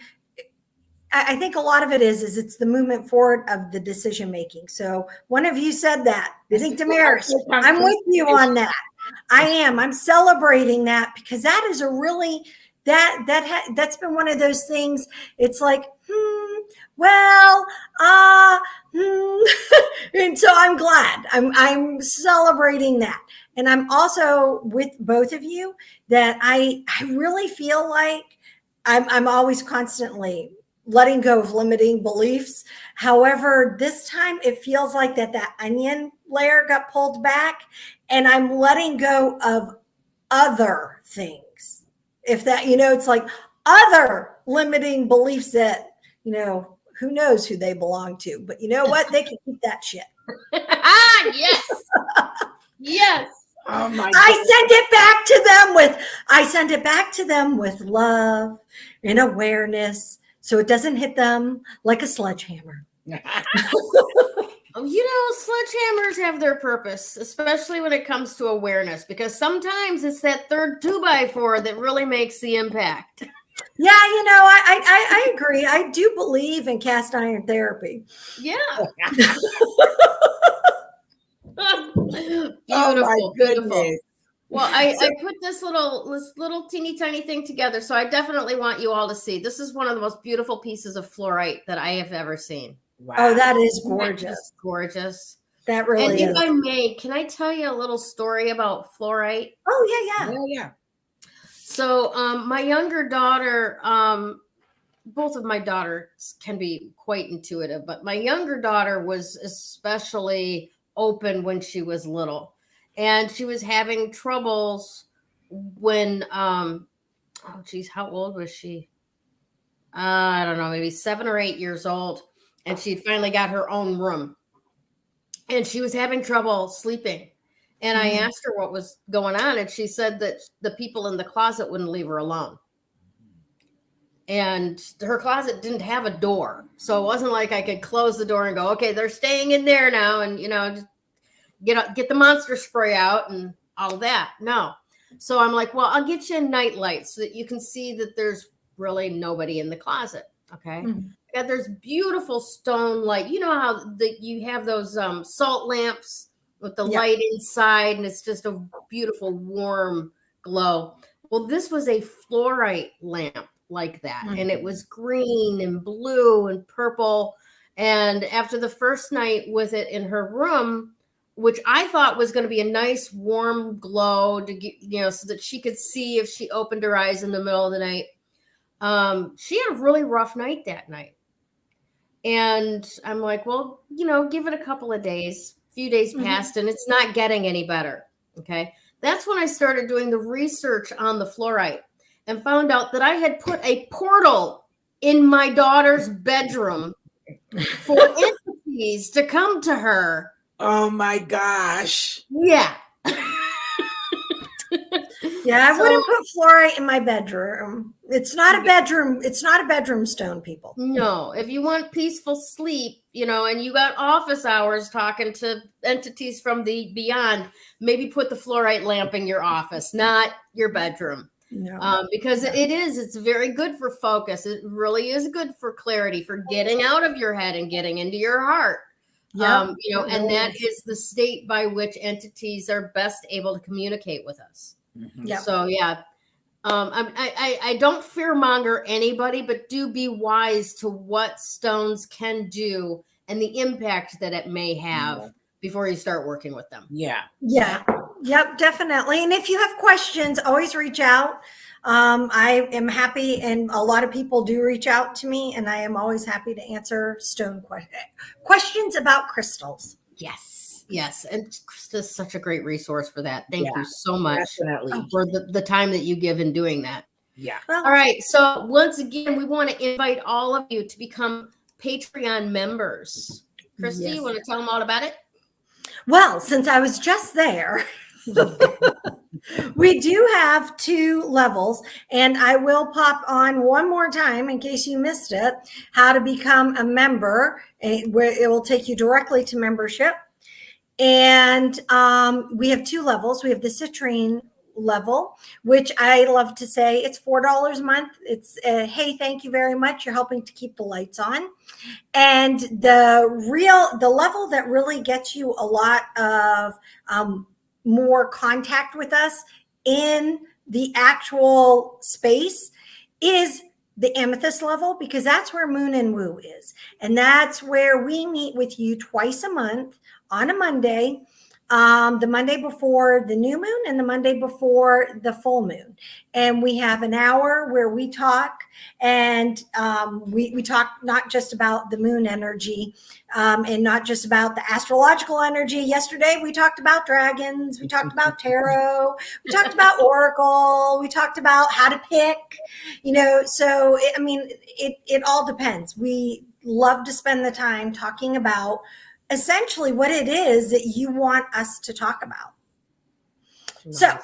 I think a lot of it is it's the movement forward of the decision making. So one of you said that. I think Damaris, I'm with you on that. I am. I'm celebrating that because that is a really that's been one of those things. It's like, and so I'm glad. I'm celebrating that. And I'm also with both of you that I really feel like I'm always constantly letting go of limiting beliefs. However, this time it feels like that onion layer got pulled back and I'm letting go of other things. If that, you know, it's like other limiting beliefs that, you know, who knows who they belong to, but you know what? They can keep that shit. Yes. Yes. Oh my God. I send it back to them with love and awareness. So it doesn't hit them like a sledgehammer. You know, sledgehammers have their purpose, especially when it comes to awareness, because sometimes it's that third 2x4 that really makes the impact. Yeah, you know, I agree. I do believe in cast iron therapy. Yeah. Oh my goodness. Well, I put this little teeny tiny thing together, so I definitely want you all to see. This is one of the most beautiful pieces of fluorite that I have ever seen. Wow. Oh, that is Isn't that gorgeous. just gorgeous. That really And is. if I may, can I tell you a little story about fluorite? Oh, yeah. Yeah. So my younger daughter, both of my daughters can be quite intuitive, but my younger daughter was especially open when she was little. And she was having troubles when, how old was she? I don't know, maybe 7 or 8 years old. And she'd finally got her own room. And she was having trouble sleeping. And I asked her what was going on. And she said that the people in the closet wouldn't leave her alone. And her closet didn't have a door. So it wasn't like I could close the door and go, okay, they're staying in there now. And, just get the monster spray out and all that. No. So I'm like, well, I'll get you a night light so that you can see that there's really nobody in the closet. Okay. Yeah, there's beautiful stone light. You know how you have those salt lamps with the light inside, and it's just a beautiful warm glow. Well, this was a fluorite lamp like that, and it was green and blue and purple. And after the first night with it in her room, which I thought was going to be a nice warm glow to get, so that she could see if she opened her eyes in the middle of the night. She had a really rough night that night. And I'm like, well, give it a couple of days. A few days passed and it's not getting any better. Okay. That's when I started doing the research on the fluorite and found out that I had put a portal in my daughter's bedroom for entities to come to her. Oh my gosh. Yeah. Yeah, I wouldn't put fluorite in my bedroom. It's not a bedroom. It's not a bedroom stone, people. No, if you want peaceful sleep, and you got office hours talking to entities from the beyond, maybe put the fluorite lamp in your office, not your bedroom. No. Because it's very good for focus. It really is good for clarity, for getting out of your head and getting into your heart. And that is the state by which entities are best able to communicate with us. Yep. So I don't fearmonger anybody, but do be wise to what stones can do and the impact that it may have before you start working with them. Yeah. Yep, definitely. And if you have questions, always reach out. I am happy, and a lot of people do reach out to me, and I am always happy to answer stone questions about crystals. Yes. And Krista's such a great resource for that. Thank you so much Definitely. for the time that you give in doing that. Yeah. Well, All right. So once again, we want to invite all of you to become Patreon members. Krista, you want to tell them all about it? Well, since I was just there, we do have 2 levels, and I will pop on one more time in case you missed it, how to become a member, where it will take you directly to membership. And we have 2 levels. We have the citrine level, which I love to say it's $4 a month. It's hey, thank you very much. You're helping to keep the lights on. And the level that really gets you a lot of more contact with us in the actual space is the amethyst level, because that's where Moon and Woo is. And that's where we meet with you twice a month on a Monday, the Monday before the new moon and the Monday before the full moon. And we have an hour where we talk, and we talk not just about the moon energy and not just about the astrological energy. Yesterday, we talked about dragons. We talked about tarot. We talked about oracle. We talked about how to pick, so it all depends. We love to spend the time talking about essentially what it is that you want us to talk about. Nice. So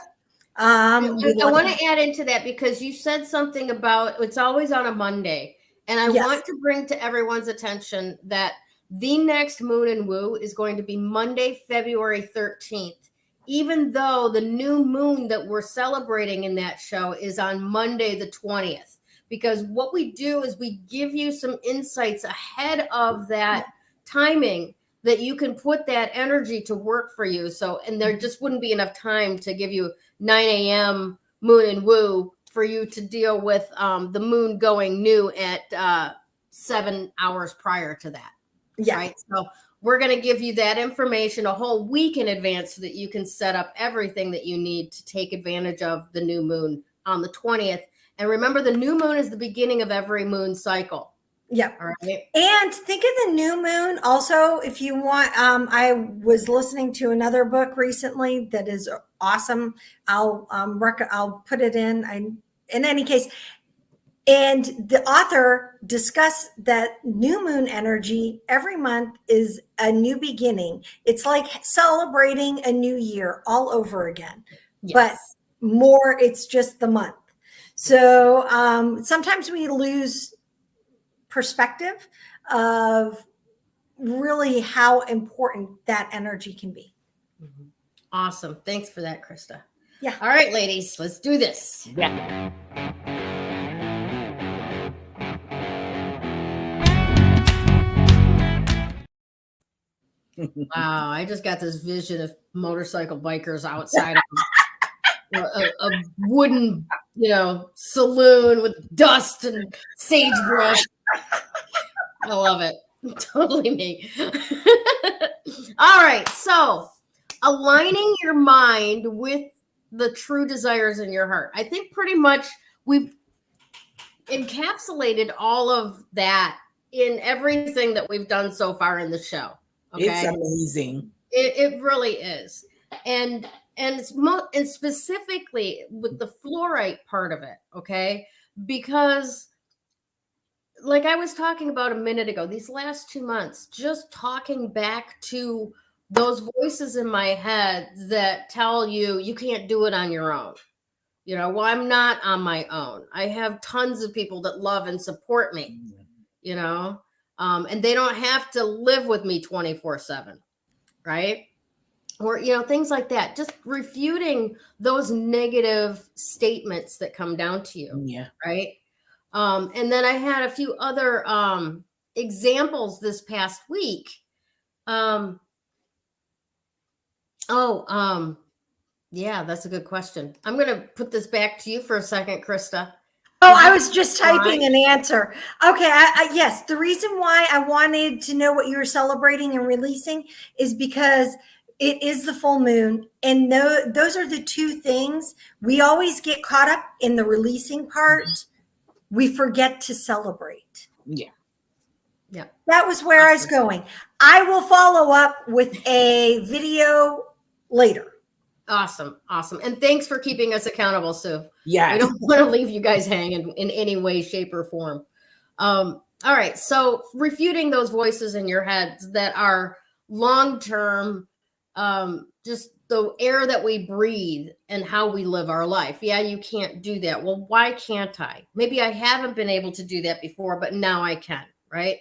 I want to add into that, because you said something about it's always on a Monday. And I want to bring to everyone's attention that the next Moon and Woo is going to be Monday, February 13th, even though the new moon that we're celebrating in that show is on Monday, the 20th. Because what we do is we give you some insights ahead of that timing, that you can put that energy to work for you. So, and there just wouldn't be enough time to give you 9 a.m. moon and woo for you to deal with the moon going new at 7 hours prior to that. Yeah. Right. So we're going to give you that information a whole week in advance so that you can set up everything that you need to take advantage of the new moon on the 20th. And remember, the new moon is the beginning of every moon cycle. Yeah. All right. And think of the new moon also, if you want. I was listening to another book recently that is awesome. I'll put it in any case. And the author discussed that new moon energy every month is a new beginning. It's like celebrating a new year all over again, Yes. but more, it's just the month. So sometimes we lose perspective of really how important that energy can be. Awesome. Thanks for that, Krista. Yeah. All right, ladies, let's do this. Yeah. Wow, I just got this vision of motorcycle bikers outside of a wooden, saloon with dust and sagebrush. I love it. Totally me. All right, so aligning your mind with the true desires in your heart. I think pretty much we've encapsulated all of that in everything that we've done so far in the show. Okay? It's amazing. It really is. And specifically with the Flourite part of it, okay? Because like I was talking about a minute ago, these last 2 months, just talking back to those voices in my head that tell you you can't do it on your own. Well, I'm not on my own. I have tons of people that love and support me, and they don't have to live with me 24/7, right? Or, things like that. Just refuting those negative statements that come down to you. Yeah. Right. And then I had a few other examples this past week. Yeah, that's a good question. I'm going to put this back to you for a second, Krista. Oh, I was just typing an answer. Okay. Yes. The reason why I wanted to know what you were celebrating and releasing is because it is the full moon. And those are the two things. We always get caught up in the releasing part. We forget to celebrate. Yeah. Yeah. That was where I was going. I will follow up with a video later. Awesome. And thanks for keeping us accountable, Sue. Yeah. I don't want to leave you guys hanging in any way, shape, or form. All right. So refuting those voices in your head that are long-term, just the air that we breathe and how we live our life. Yeah, you can't do that. Well, why can't I? Maybe I haven't been able to do that before, but now I can, right?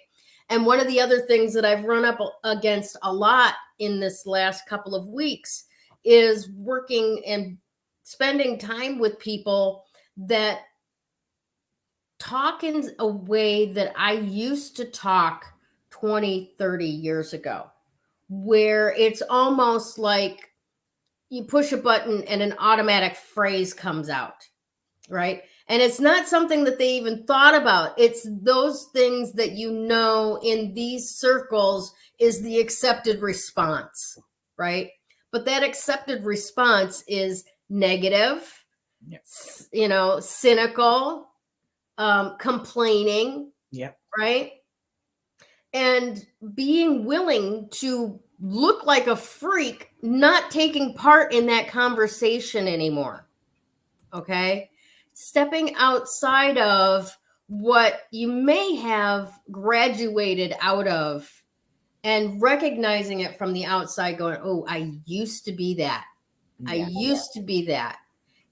And one of the other things that I've run up against a lot in this last couple of weeks is working and spending time with people that talk in a way that I used to talk 20, 30 years ago, where it's almost like you push a button and an automatic phrase comes out, right? And it's not something that they even thought about. It's those things that in these circles is the accepted response, right? But that accepted response is negative, cynical, complaining, right? And being willing to look like a freak, not taking part in that conversation anymore, okay? Stepping outside of what you may have graduated out of and recognizing it from the outside going, oh, I used to be that. I used to be that.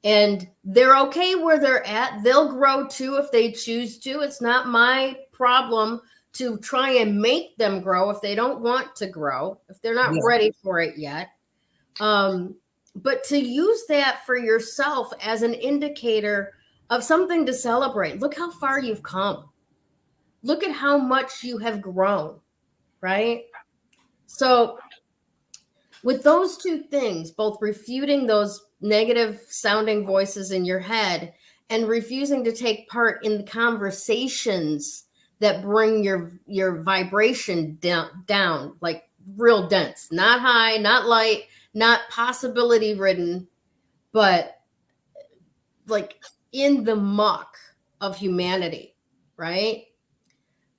And they're okay where they're at. They'll grow too if they choose to. It's not my problem to try and make them grow if they don't want to grow, if they're not ready for it yet. But to use that for yourself as an indicator of something to celebrate. Look how far you've come. Look at how much you have grown, right? So with those two things, both refuting those negative sounding voices in your head and refusing to take part in the conversations that bring your vibration down, like real dense, not high, not light, not possibility ridden, but like in the muck of humanity, right?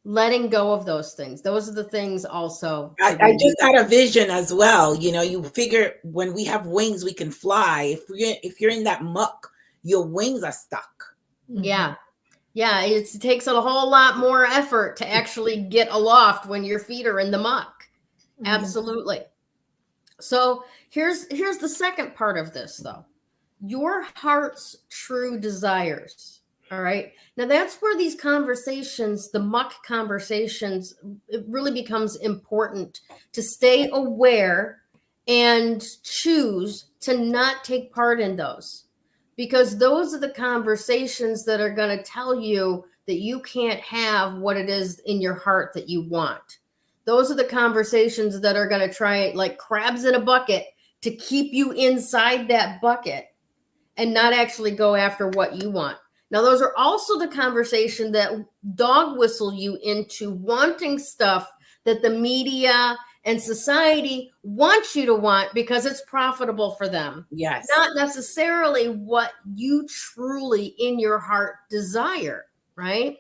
Letting go of those things. Those are the things also. I just had a vision as well. You know, you figure when we have wings, we can fly. If you're in that muck, your wings are stuck. Yeah. Yeah. It takes a whole lot more effort to actually get aloft when your feet are in the muck. Absolutely. So here's the second part of this, though. Your heart's true desires. All right. Now that's where these conversations, the muck conversations, it really becomes important to stay aware and choose to not take part in those, because those are the conversations that are going to tell you that you can't have what it is in your heart that you want. Those are the conversations that are going to try, like crabs in a bucket, to keep you inside that bucket and not actually go after what you want. Now, those are also the conversation that dog whistle you into wanting stuff that the media and society want you to want because it's profitable for them. Yes. Not necessarily what you truly in your heart desire, right?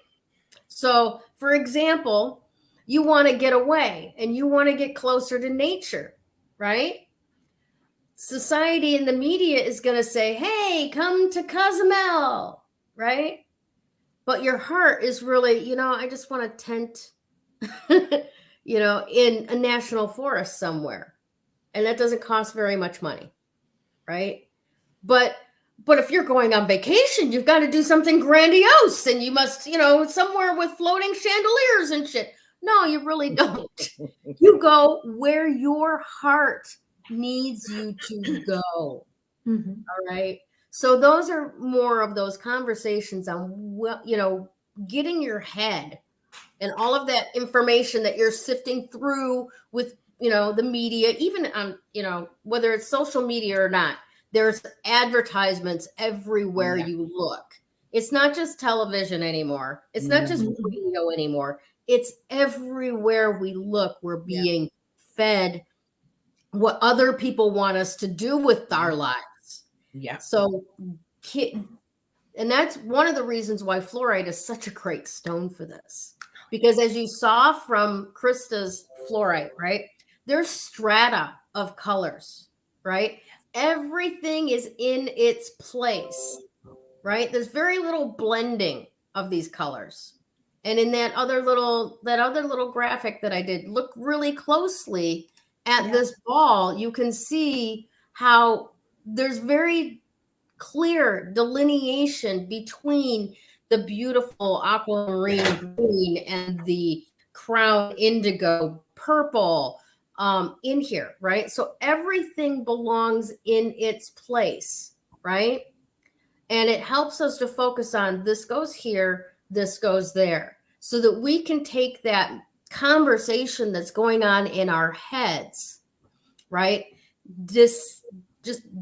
So, for example, you want to get away and you want to get closer to nature, right? Society and the media is going to say, hey, come to Cozumel, right? But your heart is really, I just want a tent, in a national forest somewhere. And that doesn't cost very much money, right? But if you're going on vacation, you've got to do something grandiose and you must, somewhere with floating chandeliers and shit. No, you really don't. You go where your heart needs you to go. All right. So those are more of those conversations on, getting your head and all of that information that you're sifting through with, the media, even on, whether it's social media or not, there's advertisements everywhere you look. It's not just television anymore. It's not just radio anymore. It's everywhere we look. We're being fed what other people want us to do with our lives. Yeah. So, and that's one of the reasons why fluorite is such a great stone for this. Because as you saw from Krista's fluorite, right? There's strata of colors, right? Everything is in its place, right? There's very little blending of these colors. And in that other little graphic that I did, look really closely at this ball, you can see how there's very clear delineation between the beautiful aquamarine green and the crown indigo purple in here, right? So everything belongs in its place, right? And it helps us to focus on this goes here, this goes there, so that we can take that conversation that's going on in our heads, right? Just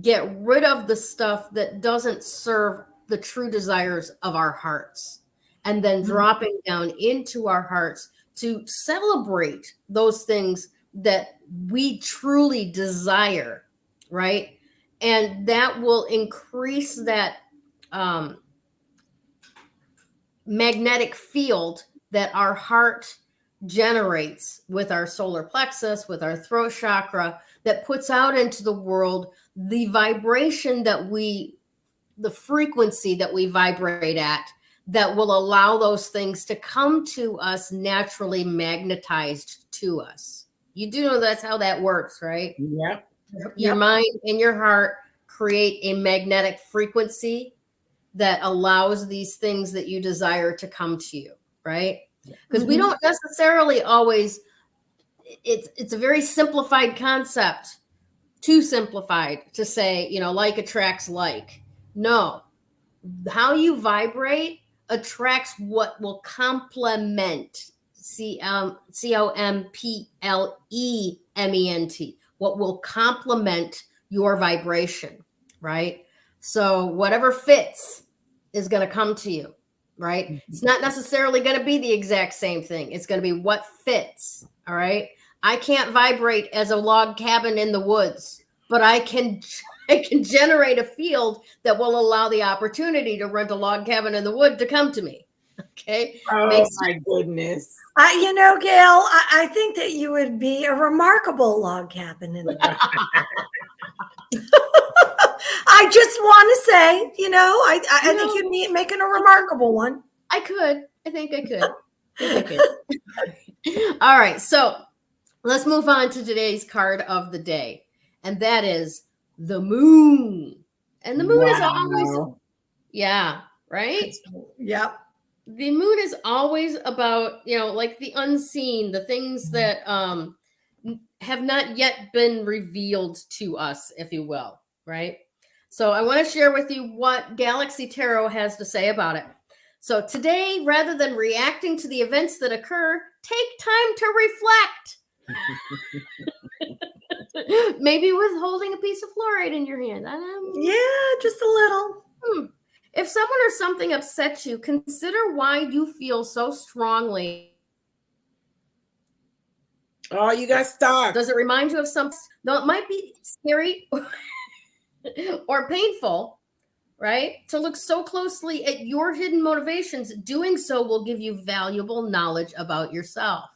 get rid of the stuff that doesn't serve the true desires of our hearts, and then dropping down into our hearts to celebrate those things that we truly desire, right? And that will increase that magnetic field that our heart generates with our solar plexus, with our throat chakra, that puts out into the world the vibration the frequency that we vibrate at, that will allow those things to come to us naturally magnetized to us. You do know that's how that works, right? Yep. Your mind and your heart create a magnetic frequency that allows these things that you desire to come to you, right? Because we don't necessarily always, it's a very simplified concept, too simplified to say, like attracts like. No, how you vibrate attracts what will complement, COMPLE MENT, what will complement your vibration, right? So whatever fits is going to come to you, right? Mm-hmm. It's not necessarily going to be the exact same thing. It's going to be what fits, all right? I can't vibrate as a log cabin in the woods, but I can generate a field that will allow the opportunity to rent a log cabin in the wood to come to me. Okay. Oh my goodness. You know, Gayle, I think that you would be a remarkable log cabin in the wood. I just want to say, you know, I think you'd be making a remarkable one. I think I could. All right. So let's move on to today's card of the day. And that is the moon. And the moon is always, yeah, right? Yep. The moon is always about, you know, like the unseen, the things that have not yet been revealed to us, if you will, right? So I want to share with you what Galaxy Tarot has to say about it. So today, rather than reacting to the events that occur, take time to reflect. Maybe with holding a piece of Flourite in your hand. Yeah, just a little. If someone or something upsets you, consider why you feel so strongly. Oh, you got stuck. Does it remind you of something? Though it might be scary or painful, right? To look so closely at your hidden motivations, doing so will give you valuable knowledge about yourself,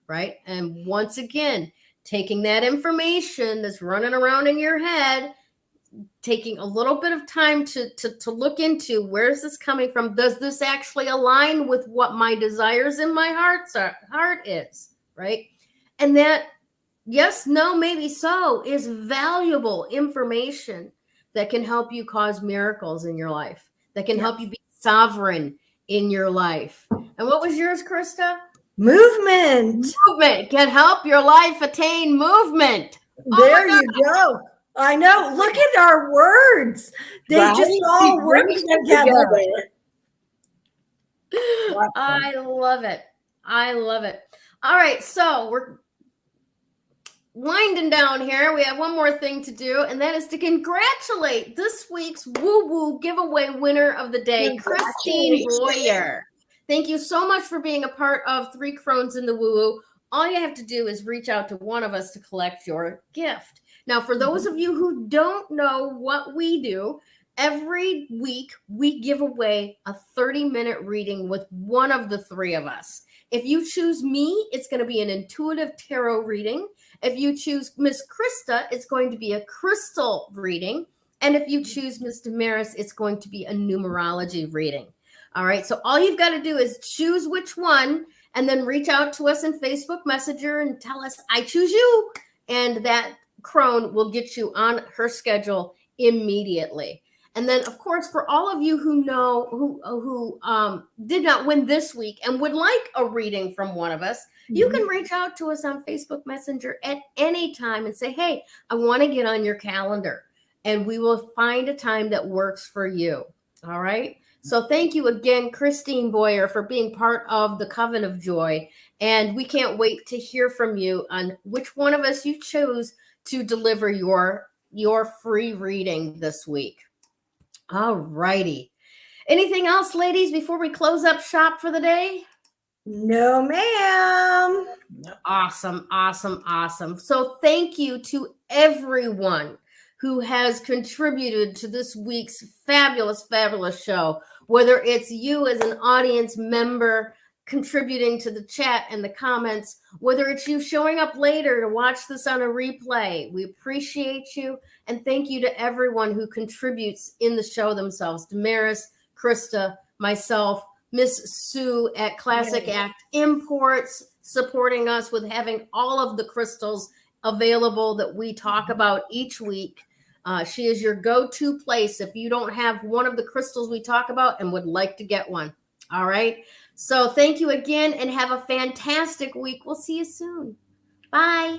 right? And once again, taking that information that's running around in your head, taking a little bit of time to look into where's this coming from? Does this actually align with what my desires in my heart is, right? And that, yes, no, maybe so, is valuable information that can help you cause miracles in your life, that can help you be sovereign in your life. And what was yours, Krista? Movement. Movement can help your life attain movement. There you go. I know. Look at our words. They just all work together. I love it. I love it. All right. So we're winding down here. We have one more thing to do, and that is to congratulate this week's Woo Woo giveaway winner of the day, Christine Boyer. Thank you so much for being a part of Three Crones in the Woo Woo. All you have to do is reach out to one of us to collect your gift. Now, for those of you who don't know what we do, every week we give away a 30-minute reading with one of the three of us. If you choose me, it's going to be an intuitive tarot reading. If you choose Miss Krista, it's going to be a crystal reading. And if you choose Miss Damaris, it's going to be a numerology reading. All right. So all you've got to do is choose which one and then reach out to us in Facebook Messenger and tell us, I choose you. And that crone will get you on her schedule immediately. And then, of course, for all of you who know who did not win this week and would like a reading from one of us, you can reach out to us on Facebook Messenger at any time and say, hey, I want to get on your calendar. And we will find a time that works for you. All right. So thank you again, Christine Boyer, for being part of the Coven of Joy. And we can't wait to hear from you on which one of us you chose to deliver your free reading this week. All righty. Anything else, ladies, before we close up shop for the day? No, ma'am. Awesome, awesome, awesome. So thank you to everyone who has contributed to this week's fabulous, fabulous show, whether it's you as an audience member contributing to the chat and the comments, whether it's you showing up later to watch this on a replay. We appreciate you. And thank you to everyone who contributes in the show themselves. Damaris, Krista, myself, Miss Sue at Classic Act Imports, supporting us with having all of the crystals available that we talk about each week. She is your go-to place if you don't have one of the crystals we talk about and would like to get one. All right. So thank you again and have a fantastic week. We'll see you soon. Bye.